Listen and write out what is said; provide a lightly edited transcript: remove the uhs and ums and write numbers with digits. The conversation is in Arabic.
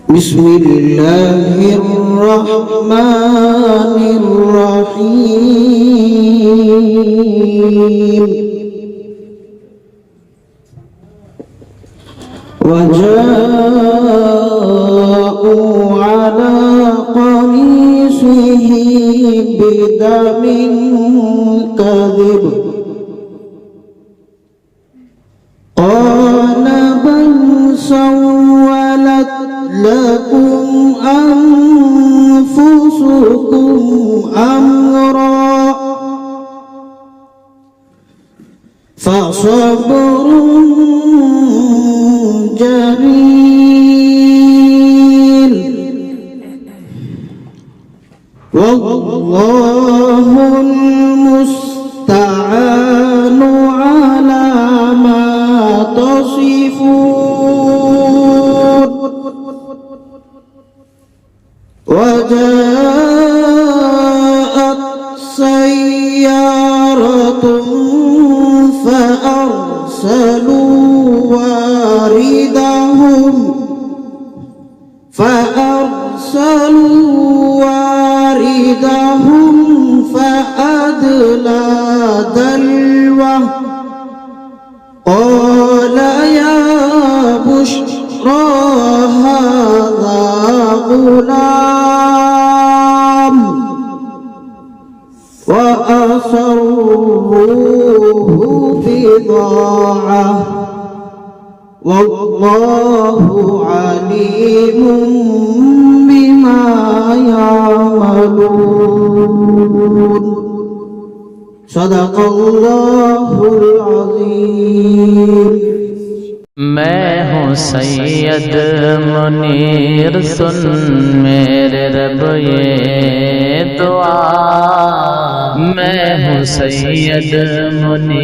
بسم الله الرحمن الرحيم وجاءوا على قميصه بدم كذب قال بل سولت لكم أنفسكم أمرا فصبر جميل والله المستعان على ما تصفون وجاءت سيارة فأرسلوا واردهم فأدلى دلوه قال يا بشرى هذا غلام وأسروه بضاعة والله عليم بما يعملون صدق الله العظيم मैं हूँ सैयद मुनीर सुन मेरे रब ये दुआ मैं हूँ सैयद मुनीर